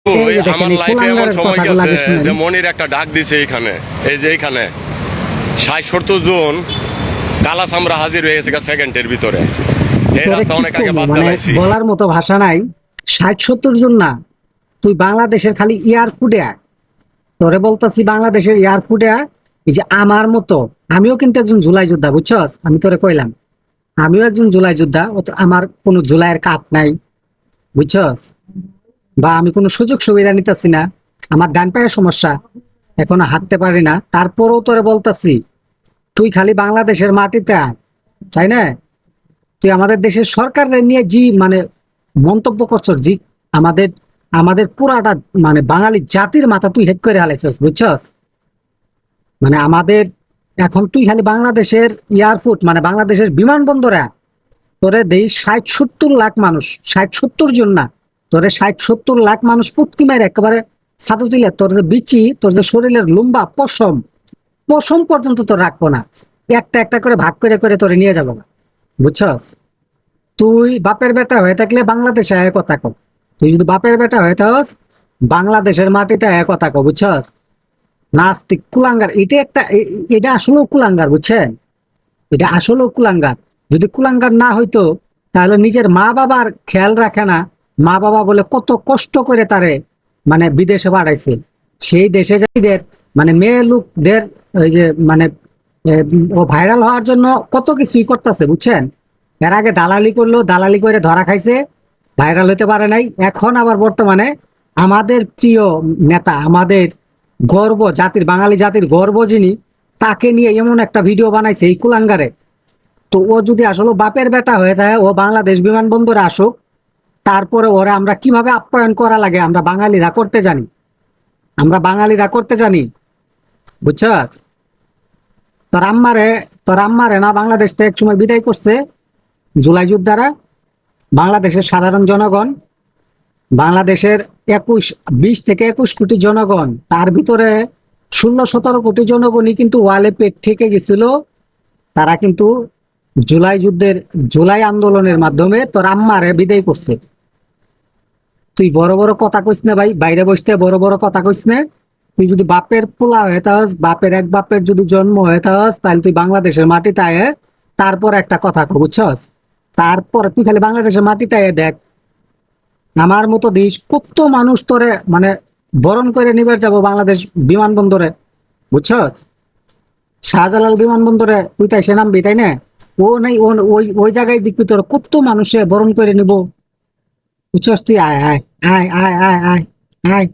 ওই আমার লাইফে এমন সময় গেছে যে মনির একটা ডাক দিছে এইখানে, এই যে এইখানে 60-70 জন কালা চামড়া হাজির হয়ে গেছে সেকেন্ডের ভিতরে। এই রাস্তা অনেক আগে বাদ দিয়েছি। বলার মতো ভাষা নাই। 60-70 জন না, তুই বাংলাদেশের খালি এয়ারপোর্টে আয়, তোরে বলতাছি বাংলাদেশের এয়ারপোর্টে আয়। এই যে আমার মতো, আমিও কিন্তু একজন জুলাই যোদ্ধা, বুঝছস? আমি তোরে কইলাম আমিও একজন জুলাই যোদ্ধা। আমার কোনো জুলাইয়ের কাট নাই, বুঝছস? বা আমি কোনো সুযোগ সুবিধা নিতেছি না, আমার ডান পায়ের সমস্যা, এখনো হাঁটতে পারি না। তারপরেও তোরে বলতাছি তুই খালি বাংলাদেশের মাটিতে আয়, তাই না? তুই আমাদের দেশের সরকারের নিয়ে জি মানে মন্তব্য করছস, জি আমাদের আমাদের পুরাটা মানে বাঙালি জাতির মাথা তুই হেড করে হালাইছস, বুঝছস? মানে আমাদের এখন তুই খালি বাংলাদেশের এয়ারপোর্ট মানে বাংলাদেশের বিমানবন্দরে তোরে দেই 60-70 লাখ মানুষ, 60-70 জন না, তোরে 60-70 লাখ মানুষ পুটকি মারে একেবারে ছাতু দিলে তোর যে বিচি, তোর যে শরীরের লুম্বা পশম পশম পর্যন্ত তোর রাখবো না, একটা একটা করে ভাগ করে করে তোরে নিয়ে যাবো না, বুঝছস? তুই বাপের বেটা হয়ে থাকলে বাংলাদেশে এক কথা কর। তুই যদি বাপের বেটা হয়ে থাকস বাংলাদেশের মাটিতে এক কথা কর, বুঝছস? নাস্তিক কুলাঙ্গার, এটা একটা এটা আসলেও কুলাঙ্গার, বুঝছেন? এটা আসলেও কুলাঙ্গার। যদি কুলাঙ্গার না হইতো তাহলে নিজের মা বাবার খেয়াল রাখে না। মা বাবা বলে কত কষ্ট করে তারে মানে বিদেশে পাঠাইছে, সেই দেশে যাইদের মানে মেয়ে লোকদের ওই যে মানে ও ভাইরাল হওয়ার জন্য কত কিছুই করতেছে, বুঝছেন? এর আগে দালালি করলো, দালালি করে ধরা খাইছে, ভাইরাল হতে পারে নাই। এখন আবার বর্তমানে আমাদের প্রিয় নেতা, আমাদের গর্ব, জাতির বাঙালি জাতির গর্ব যিনি, তাকে নিয়ে এমন একটা ভিডিও বানাইছে এই কুলাঙ্গারে। তো ও যদি আসলে বাপের বেটা হয়ে থাকে, ও বাংলাদেশ বিমানবন্দরে আসুক, তারপরে ওরা আমরা কিভাবে আপ্যায়ন করা লাগে আমরা বাঙালিরা করতে জানি, আমরা বাঙালিরা করতে জানি, বুঝছস? তোর আম্মারে না বাংলাদেশ থেকে এক সময় বিদায় করছে জুলাই যোদ্ধারা। বাংলাদেশের সাধারণ জনগণ, বাংলাদেশের 20 থেকে 21 কোটি জনগণ, তার ভিতরে 16-17 কোটি জনগণই কিন্তু ওয়ালে পেট থেকে গেছিল। তারা কিন্তু জুলাই আন্দোলনের মাধ্যমে তোর আম্মারে বিদায় করছে। তুই বড় বড় কথা কইস না ভাই, বাইরে বসতে বড় বড় কথা কইস না। তুই যদি বাপের পোলা হয়ে থাকস, বাপের এক বাপের যদি জন্ম হয়ে থাকস, তাহলে তুই বাংলাদেশের মাটিতে আয়ে তারপর একটা কথা কো, বুঝছস? তারপর তুই খালি বাংলাদেশের মাটিতে আয়ে দেখ আমার মতো দেশ কত মানুষ তোরে মানে বরণ করে নিবে যাবো বাংলাদেশ বিমানবন্দরে, বুঝছস? শাহজালাল বিমানবন্দরে তুই তাই সে নামবি, তাই না? ও নাই, ওই ওই জায়গায় দেখবি তোর কত মানুষে বরণ করে নিব, বুঝছস? তুই আয় আয় আয় আয় আয় আয় আয়।